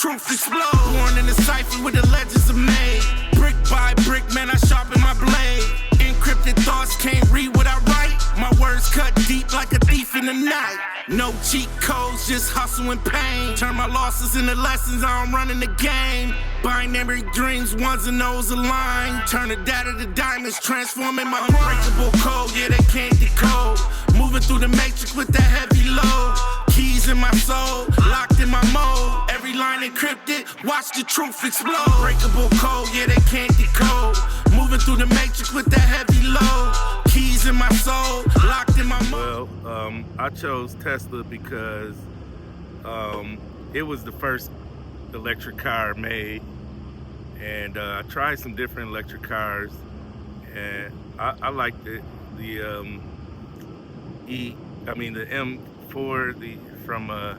truth explode. Born in a cipher with the legends are made. Brick by brick, man, I sharpen my blade. Encrypted thoughts, can't read what I write. My words cut deep like a thief in the night. No cheat codes, just hustle and pain. Turn my losses into lessons, I'm running the game. Binary dreams, ones and O's align. Turn the data to diamonds, transforming my unbreakable code. Yeah, they can't decode. Moving through the matrix with that heavy load. Keys in my soul, locked in my mode. Every line encrypted, watch the truth explode. Unbreakable code, yeah, they can't decode. Moving through the matrix with that heavy load. Keys in my soul, locked in my mode. Well, I chose Tesla because it was the first electric car made, and I tried some different electric cars, and I liked it. The M4,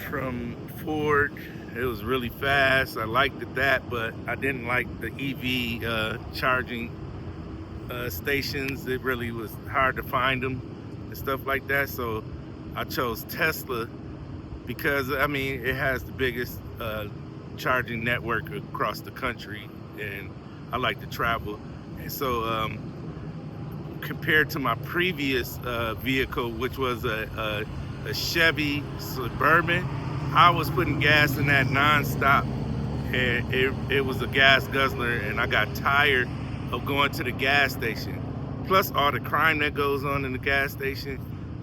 from Ford. It was really fast. I liked that, but I didn't like the EV charging stations. It really was hard to find them and stuff like that. So I chose Tesla because it has the biggest charging network across the country, and I like to travel. And so compared to my previous vehicle, which was a Chevy Suburban, I was putting gas in that nonstop, and it was a gas guzzler, and I got tired of going to the gas station. Plus all the crime that goes on in the gas station,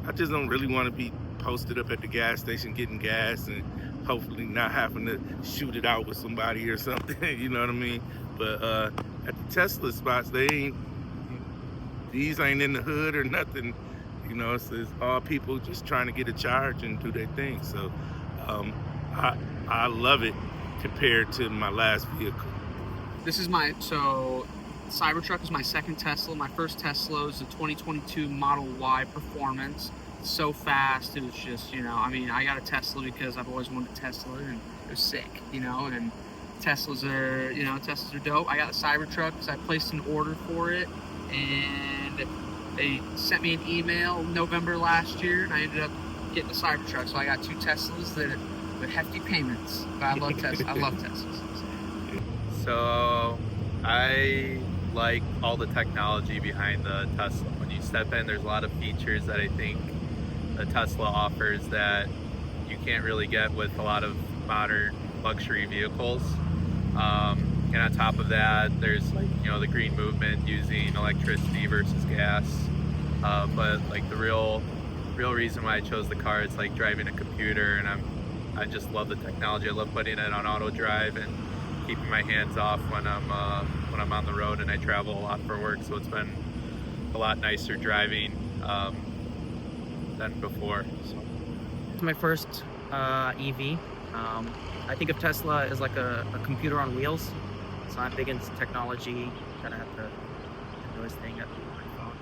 I just don't really want to be posted up at the gas station getting gas and hopefully not having to shoot it out with somebody or something, you know what I mean? But at the Tesla spots, these ain't in the hood or nothing, you know, it's all people just trying to get a charge and do their thing. So I love it compared to my last vehicle. Cybertruck is my second Tesla. My first Tesla is a 2022 Model Y Performance. It's so fast. It was just, I got a Tesla because I've always wanted a Tesla, and it was sick, and Teslas are dope. I got a Cybertruck because I placed an order for it, and they sent me an email November last year, and I ended up getting a Cybertruck. So I got two Teslas with hefty payments. But I love Teslas. I love Teslas. So I like all the technology behind the Tesla. When you step in, there's a lot of features that I think the Tesla offers that you can't really get with a lot of modern luxury vehicles. And on top of that, there's the green movement using electricity versus gas. But the real reason why I chose the car is like driving a computer, and I just love the technology. I love putting it on auto drive and keeping my hands off when I'm on the road, and I travel a lot for work. So it's been a lot nicer driving than before. So. My first EV. I think of Tesla as like a computer on wheels. So I'm big into technology. Kind of have to do this thing at my phone.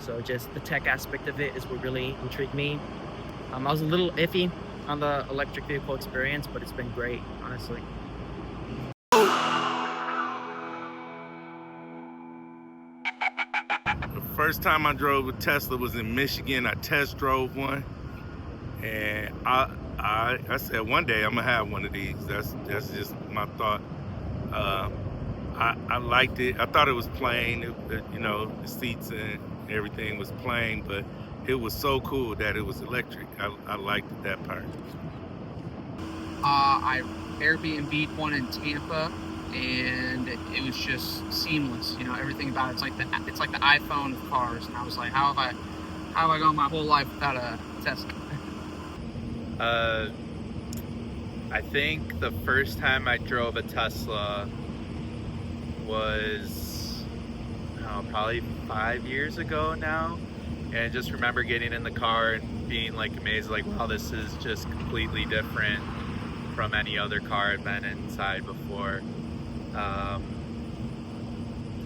So just the tech aspect of it is what really intrigued me. I was a little iffy on the electric vehicle experience, but it's been great, honestly. The first time I drove a Tesla was in Michigan. I test drove one, and I said one day I'm gonna have one of these. That's just my thought. I liked it. I thought it was plain. The seats and everything was plain, but it was so cool that it was electric. I liked that part. I Airbnb'd one in Tampa, and it was just seamless. Everything about it's like the iPhone of cars. And I was like, how have I gone my whole life without a Tesla? I think the first time I drove a Tesla was probably 5 years ago now, and I just remember getting in the car and being amazed, wow, this is just completely different from any other car I've been inside before.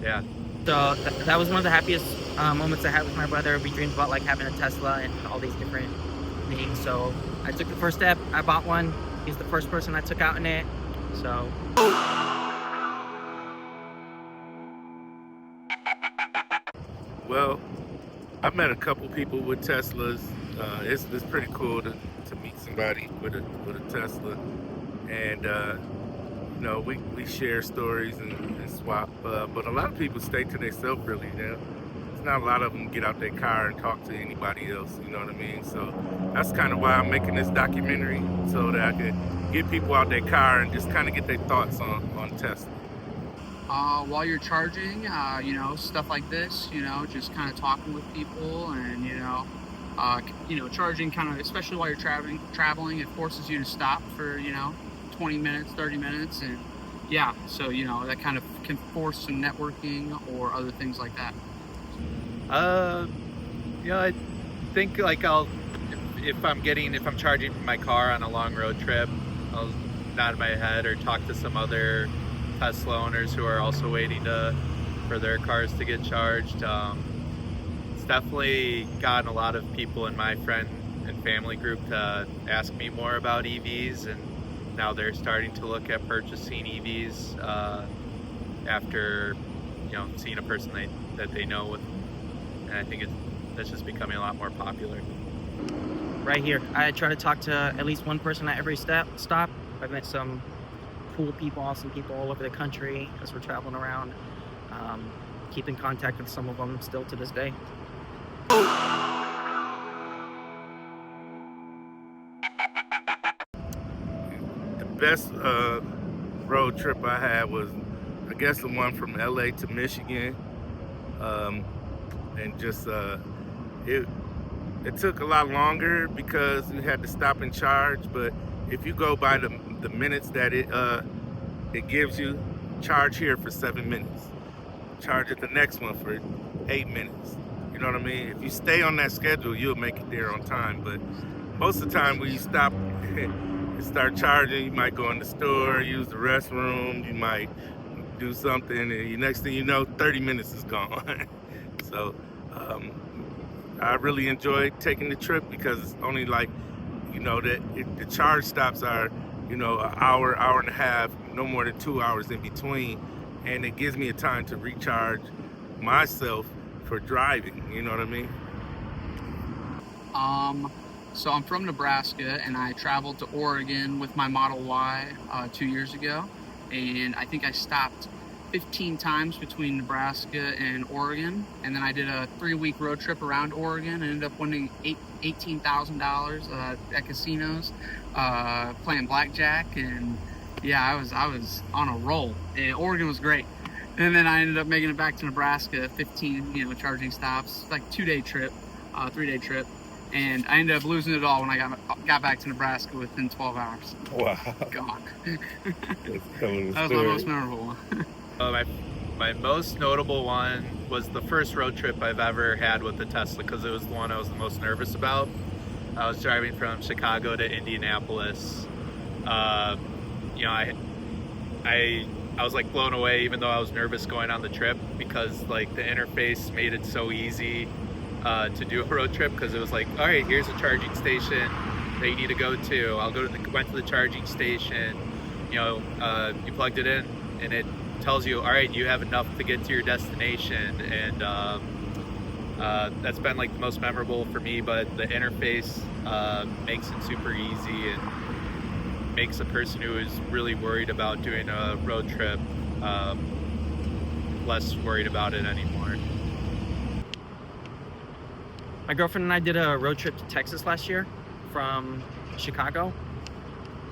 Yeah. So that was one of the happiest moments I had with my brother. We dreamed about having a Tesla and all these different things. So I took the first step. I bought one. He's the first person I took out in it. So. Well, I've met a couple people with Teslas. It's pretty cool to meet somebody with a Tesla. and we share stories and swap. But a lot of people stay to themselves, really. There's not a lot of them get out their car and talk to anybody else. You know what I mean? So that's kind of why I'm making this documentary, so that I could get people out their car and just kind of get their thoughts on Tesla. While you're charging, stuff like this, just kind of talking with people and, charging kind of, especially while you're traveling, it forces you to stop for, 20 minutes, 30 minutes. And yeah, so, that kind of can force some networking or other things like that. I think like if I'm charging my car on a long road trip, I'll nod my head or talk to some other Tesla owners who are also waiting for their cars to get charged. It's definitely gotten a lot of people in my friend and family group to ask me more about EVs, and now they're starting to look at purchasing EVs after seeing a person that they know with, and I think that's just becoming a lot more popular. Right here, I try to talk to at least one person at every stop. I've met some cool people, awesome people all over the country as we're traveling around. Keep in contact with some of them still to this day. The best road trip I had was, I guess, the one from LA to Michigan. And just it took a lot longer because we had to stop and charge, but if you go by the minutes that it gives you, charge here for 7 minutes, charge at the next one for 8 minutes. You know what I mean? If you stay on that schedule, you'll make it there on time. But most of the time when you stop and start charging, you might go in the store, use the restroom, you might do something, and the next thing you know, 30 minutes is gone. So I really enjoyed taking the trip because it's only like, the charge stops are, an hour, hour and a half, no more than 2 hours in between. And it gives me a time to recharge myself for driving, you know what I mean? So I'm from Nebraska, and I traveled to Oregon with my Model Y 2 years ago. And I think I stopped 15 times between Nebraska and Oregon, and then I did a 3-week road trip around Oregon and ended up winning $18,000 at casinos, playing blackjack, and yeah, I was on a roll. And Oregon was great, and then I ended up making it back to Nebraska, 15 charging stops, like 2-day trip, 3-day trip, and I ended up losing it all when I got back to Nebraska within 12 hours. Wow. Gone. That was my most memorable one. My most notable one was the first road trip I've ever had with the Tesla, because it was the one I was the most nervous about. I was driving from Chicago to Indianapolis. I was like blown away, even though I was nervous going on the trip, because like the interface made it so easy to do a road trip, because it was like, all right, here's a charging station that you need to go to. Went to the charging station, you plugged it in, and it tells you, all right, you have enough to get to your destination. And that's been like the most memorable for me. But the interface makes it super easy and makes a person who is really worried about doing a road trip less worried about it anymore. My girlfriend and I did a road trip to Texas last year from Chicago.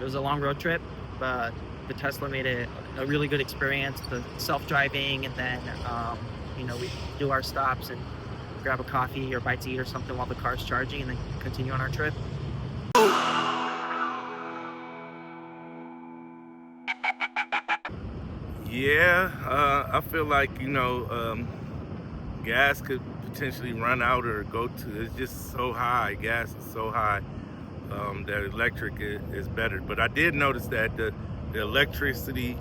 It was a long road trip, but the Tesla made it a really good experience. The self-driving, and then we do our stops and grab a coffee or bite to eat or something while the car's charging, and then continue on our trip. Yeah, I feel like gas could potentially run out or go to. It's just so high. Gas is so high that electric is better. But I did notice that the electricity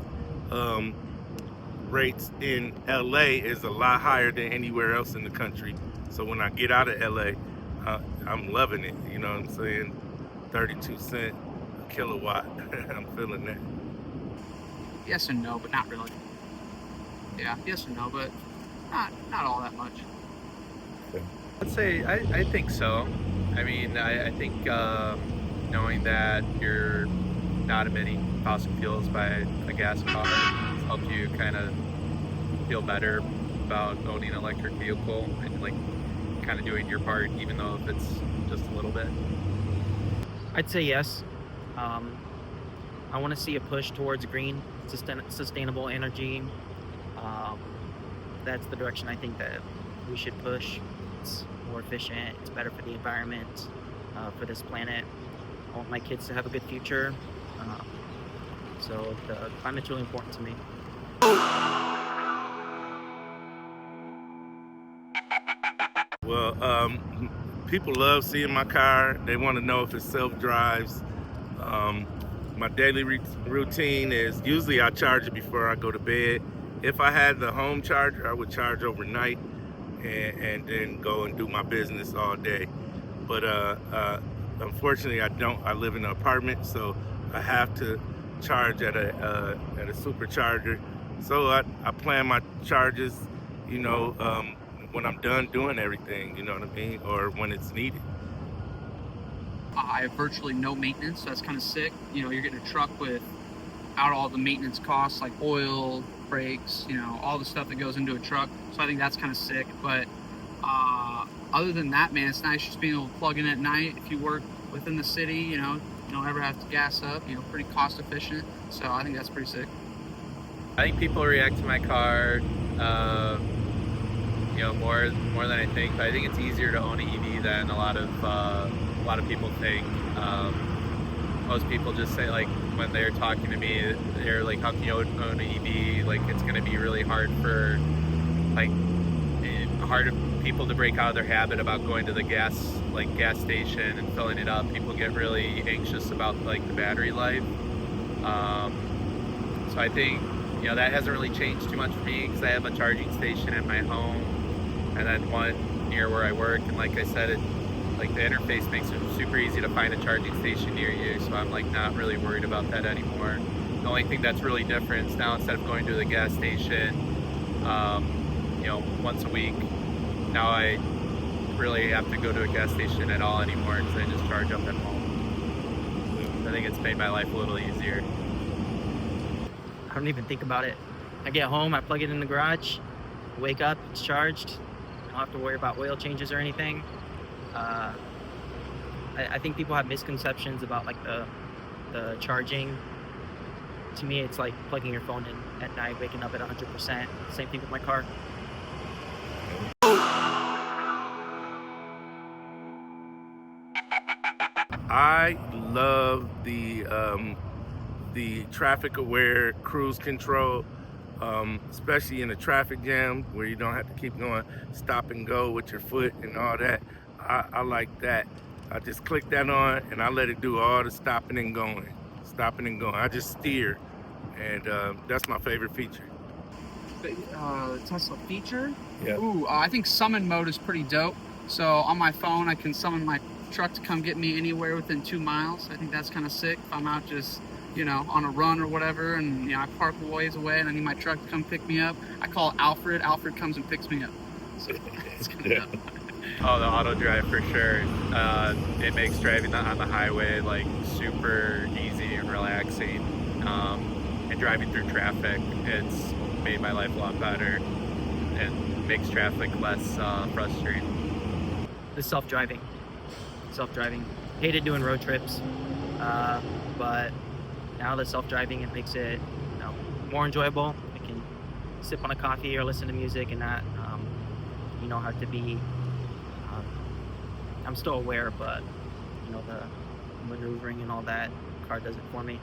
rates in LA is a lot higher than anywhere else in the country. So when I get out of LA, I'm loving it. You know what I'm saying? 32 cents a kilowatt. I'm feeling that. Yes and no, but not really. Yeah, yes and no, but not all that much. I'd say I think so. I mean, I think knowing that you're not emitting fossil fuels by a gas car. It's helped you kind of feel better about owning an electric vehicle and like kind of doing your part, even though if it's just a little bit? I'd say yes. I want to see a push towards green, sustainable energy. That's the direction I think that we should push. It's more efficient, it's better for the environment, for this planet. I want my kids to have a good future. So the climate's really important to me. Well, people love seeing my car. They want to know if it self-drives. My daily routine is usually I charge it before I go to bed. If I had the home charger, I would charge overnight and then go and do my business all day. But unfortunately, I don't. I live in an apartment, so I have to charge at a supercharger. So I plan my charges, you know, when I'm done doing everything, you know what I mean, or when it's needed. I have virtually no maintenance, so that's kind of sick. You know, you're getting a truck without all the maintenance costs like oil, brakes, you know, all the stuff that goes into a truck. So I think that's kind of sick. But other than that, man, it's nice just being able to plug in at night if you work within the city. You know, you don't ever have to gas up. You know, pretty cost efficient. So I think that's pretty sick. I think people react to my car, you know, more than I think. But I think it's easier to own an EV than a lot of people think. Most people just say, like, when they're talking to me, they're like, how can you own an EV? Like, it's going to be really hard for, like, hard for people to break out of their habit about going to the gas station and filling it up. People get really anxious about, like, the battery life. So I think, you know, that hasn't really changed too much for me because I have a charging station in my home and then one near where I work. And like I said, like the interface makes it super easy to find a charging station near you, so I'm like not really worried about that anymore. The only thing that's really different is now instead of going to the gas station, you know, once a week, now I really have to go to a gas station at all anymore because I just charge up at home. I think it's made my life a little easier. I don't even think about it. I get home, I plug it in the garage, wake up, it's charged. I don't have to worry about oil changes or anything. I think people have misconceptions about like the charging. To me, it's like plugging your phone in at night, waking up at 100%. Same thing with my car. I love the traffic aware cruise control, especially in a traffic jam where you don't have to keep going stop and go with your foot and all that. I like that. I just click that on and I let it do all the stopping and going. I just steer, and that's my favorite feature. Tesla feature? Yeah. Ooh, I think summon mode is pretty dope. So on my phone, I can summon my truck to come get me anywhere within 2 miles. I think that's kind of sick. If I'm out just, you know, on a run or whatever, and you know, I park a ways away and I need my truck to come pick me up, I call Alfred. Alfred comes and picks me up. So it's kind of dope. Oh, the auto drive for sure. It makes driving on the highway like super easy and relaxing. And driving through traffic, it's made my life a lot better and makes traffic less frustrating. The self-driving. Hated doing road trips, but now the self-driving, it makes it, you know, more enjoyable. I can sip on a coffee or listen to music and not, you know, have to be. I'm still aware, but you know, the maneuvering and all that, the car does it for me.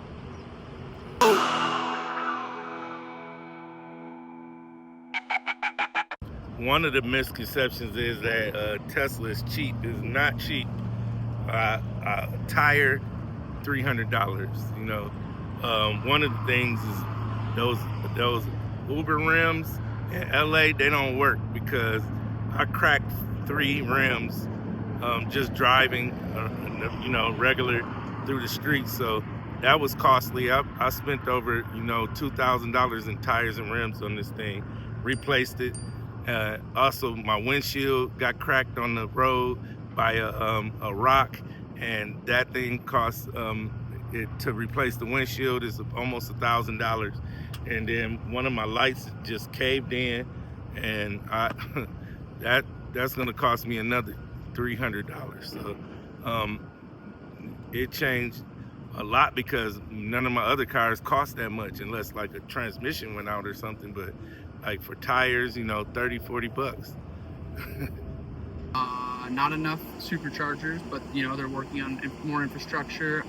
One of the misconceptions is that Tesla is cheap. It's not cheap. A tire, $300. You know, one of the things is those Uber rims in LA, they don't work because I cracked 3 rims just driving, you know, regular through the streets. So that was costly. I spent over, you know, $2,000 in tires and rims on this thing. Replaced it. Also, my windshield got cracked on the road by a rock, and that thing cost to replace the windshield is almost $1,000, and then one of my lights just caved in, and that's gonna cost me another $300. So it changed a lot because none of my other cars cost that much unless like a transmission went out or something, but like for tires, you know, 30-40 bucks. Not enough superchargers, but you know, they're working on more infrastructure.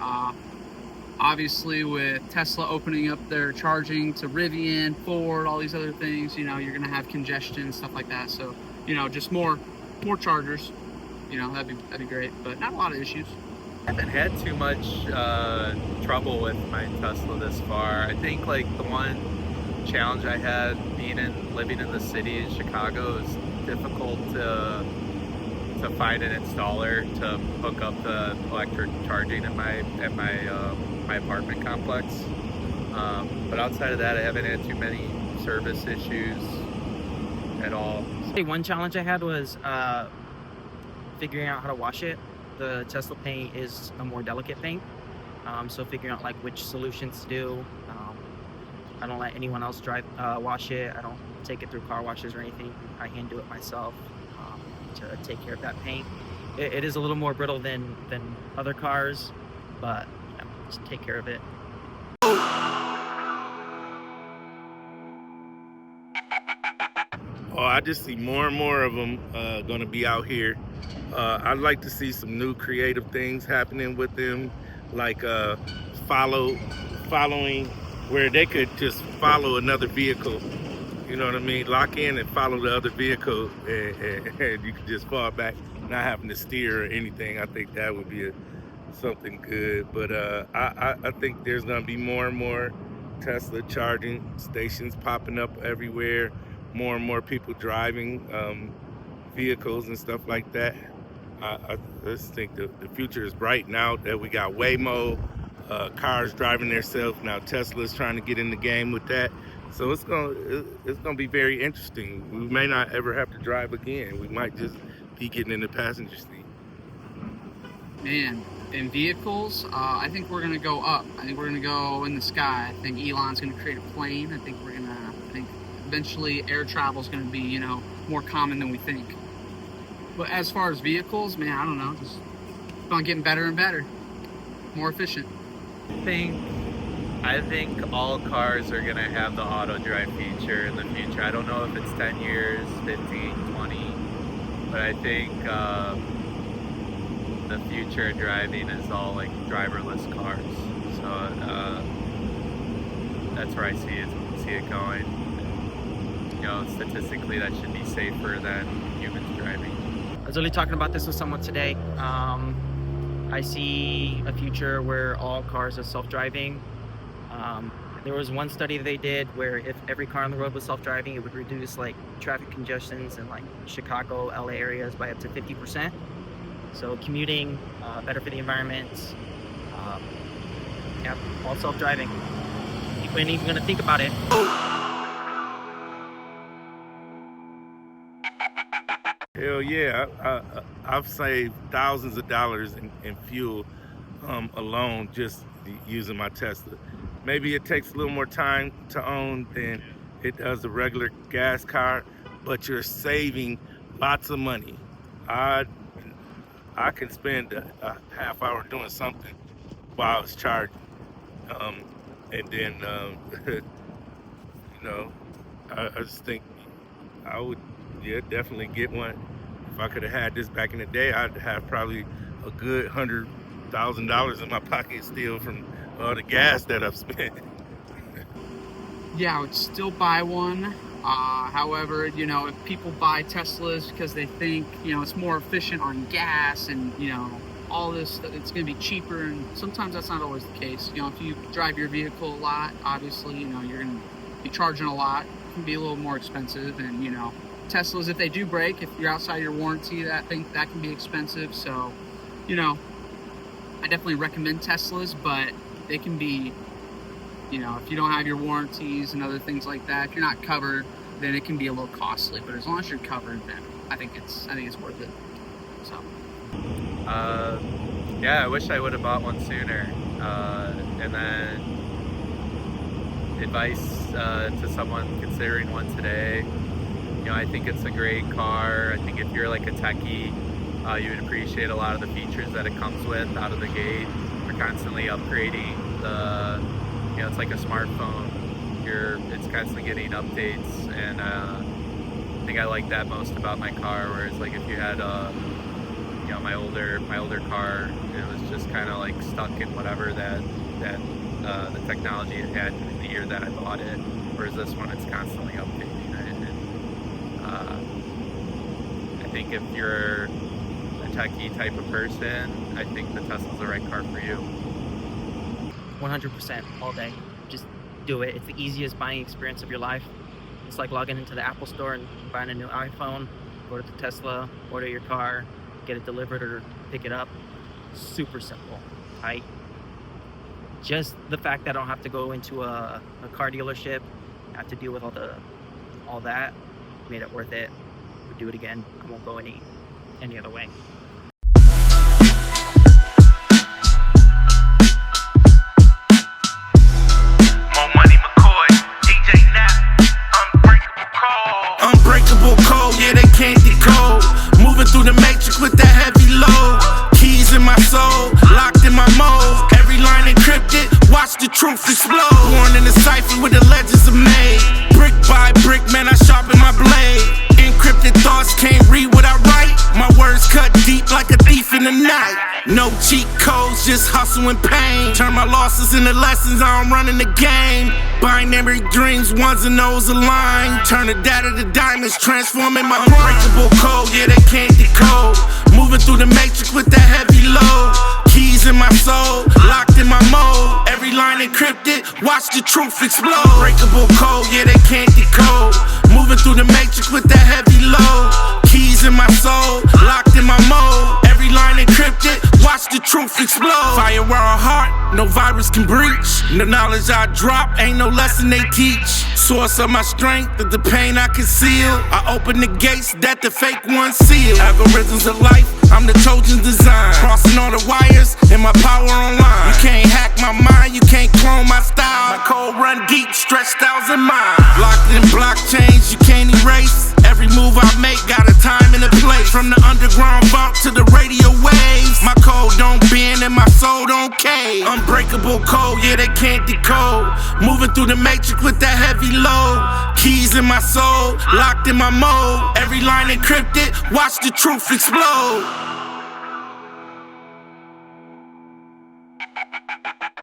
Obviously with Tesla opening up their charging to Rivian, Ford, all these other things, you know, you're gonna have congestion and stuff like that. So, you know, just more chargers, you know, that'd be great, but not a lot of issues. I haven't had too much trouble with my Tesla this far. I think like the one challenge I had living in the city in Chicago is difficult to find an installer to hook up the electric charging at my apartment complex. But outside of that, I haven't had too many service issues at all. One challenge I had was figuring out how to wash it. The Tesla paint is a more delicate paint, so figuring out like which solutions to do. I don't let anyone else wash it. I don't take it through car washes or anything. I hand do it myself to take care of that paint. It is a little more brittle than other cars, but you know, just take care of it. Oh, I just see more and more of them going to be out here. I'd like to see some new creative things happening with them, like following, where they could just follow another vehicle. You know what I mean? Lock in and follow the other vehicle, and you can just fall back, not having to steer or anything. I think that would be something good. But I think there's going to be more and more Tesla charging stations popping up everywhere. More and more people driving vehicles and stuff like that. I just think the future is bright now that we got Waymo, cars driving themselves. Now Tesla's trying to get in the game with that. So it's gonna be very interesting. We may not ever have to drive again. We might just be getting in the passenger seat. Man, in vehicles, I think we're gonna go up. I think we're gonna go in the sky. I think Elon's gonna create a plane. I think eventually air travel is gonna be, you know, more common than we think. But as far as vehicles, man, I don't know, just keep on getting better and better, more efficient. I think all cars are gonna have the auto drive feature in the future. I don't know if it's 10 years, 15, 20, but I think the future of driving is all like driverless cars. So that's where I see it going. You know, statistically, that should be safer than humans driving. I was really talking about this with someone today. I see a future where all cars are self-driving. There was one study they did where if every car on the road was self-driving, it would reduce like traffic congestions in like Chicago, LA areas by up to 50%. So commuting, better for the environment. Yeah, all self-driving. People ain't even gonna think about it. Hell yeah, I've saved thousands of dollars in fuel alone just using my Tesla. Maybe it takes a little more time to own than it does a regular gas car, but you're saving lots of money. I can spend a half hour doing something while I was charging, and then you know, I just think I would definitely get one. If I could have had this back in the day, I'd have probably a good $100,000 in my pocket still from all the gas that I've spent. Yeah, I would still buy one. However, you know, if people buy Teslas because they think, you know, it's more efficient on gas and, you know, all this, it's going to be cheaper, and sometimes that's not always the case. You know, if you drive your vehicle a lot, obviously, you know, you're going to be charging a lot. It can be a little more expensive, and, you know, Teslas, if they do break, if you're outside your warranty, that can be expensive. So, you know, I definitely recommend Teslas, but they can be, you know, if you don't have your warranties and other things like that, if you're not covered, then it can be a little costly. But as long as you're covered, then I think it's worth it. So. Yeah, I wish I would have bought one sooner. And then advice to someone considering one today. I think it's a great car. I think if you're like a techie, you would appreciate a lot of the features that it comes with out of the gate. We're constantly upgrading it's like a smartphone. It's constantly getting updates, and I think I like that most about my car. Whereas like if you had my older car, it was just kind of like stuck in whatever that the technology it had in the year that I bought it. Whereas this one, it's constantly updating it. And, I think if you're a techie type of person, I think the Tesla's the right car for you. 100% all day. Just do it. It's the easiest buying experience of your life. It's like logging into the Apple store and buying a new iPhone. Go to the Tesla, order your car, get it delivered or pick it up. Super simple. Just the fact that I don't have to go into a car dealership, have to deal with all that, made it worth it. Would do it again. I won't go any other way. Moe McCoy, DJ Nap, unbreakable code. Unbreakable code, yeah, they can't decode. Moving through the matrix with that heavy load. Keys in my soul, locked in my mode. Every line encrypted, watch the truth explode. Born in a cipher with the legends are made. Brick by brick, man, I sharpen my blade. Encrypted thoughts, can't read what I write. My words cut deep like a thief in the night. No cheat codes, just hustle and pain. Turn my losses into lessons, I'm running the game. Binary dreams, ones and O's align. Turn the data to diamonds, transforming my unbreakable code, yeah, they can't decode. Moving through the matrix with that heavy load. Keys in my soul, locked in my mode. Every line encrypted, watch the truth explode. Unbreakable code, yeah, they can't decode. Moving through the matrix with that heavy load. Keys in my soul, locked in my mode. Every line encrypted, watch the truth explode. Fire where our heart, no virus can breach. The knowledge I drop, ain't no lesson they teach. Source of my strength, the pain I conceal. I open the gates that the fake ones seal. Algorithms of life, I'm the Trojan design. Crossing all the wires, and my power online. You can't hack my mind, you can't clone my style. My code run deep, stretch styles in mine. Locked in blockchains, you can't erase. Every move I make got a time and a place. From the underground vault to the radio waves. My code don't bend and my soul don't cave. Unbreakable code, yeah, they can't decode. Moving through the matrix with that heavy load. Keys in my soul, locked in my mode. Every line encrypted, watch the truth explode.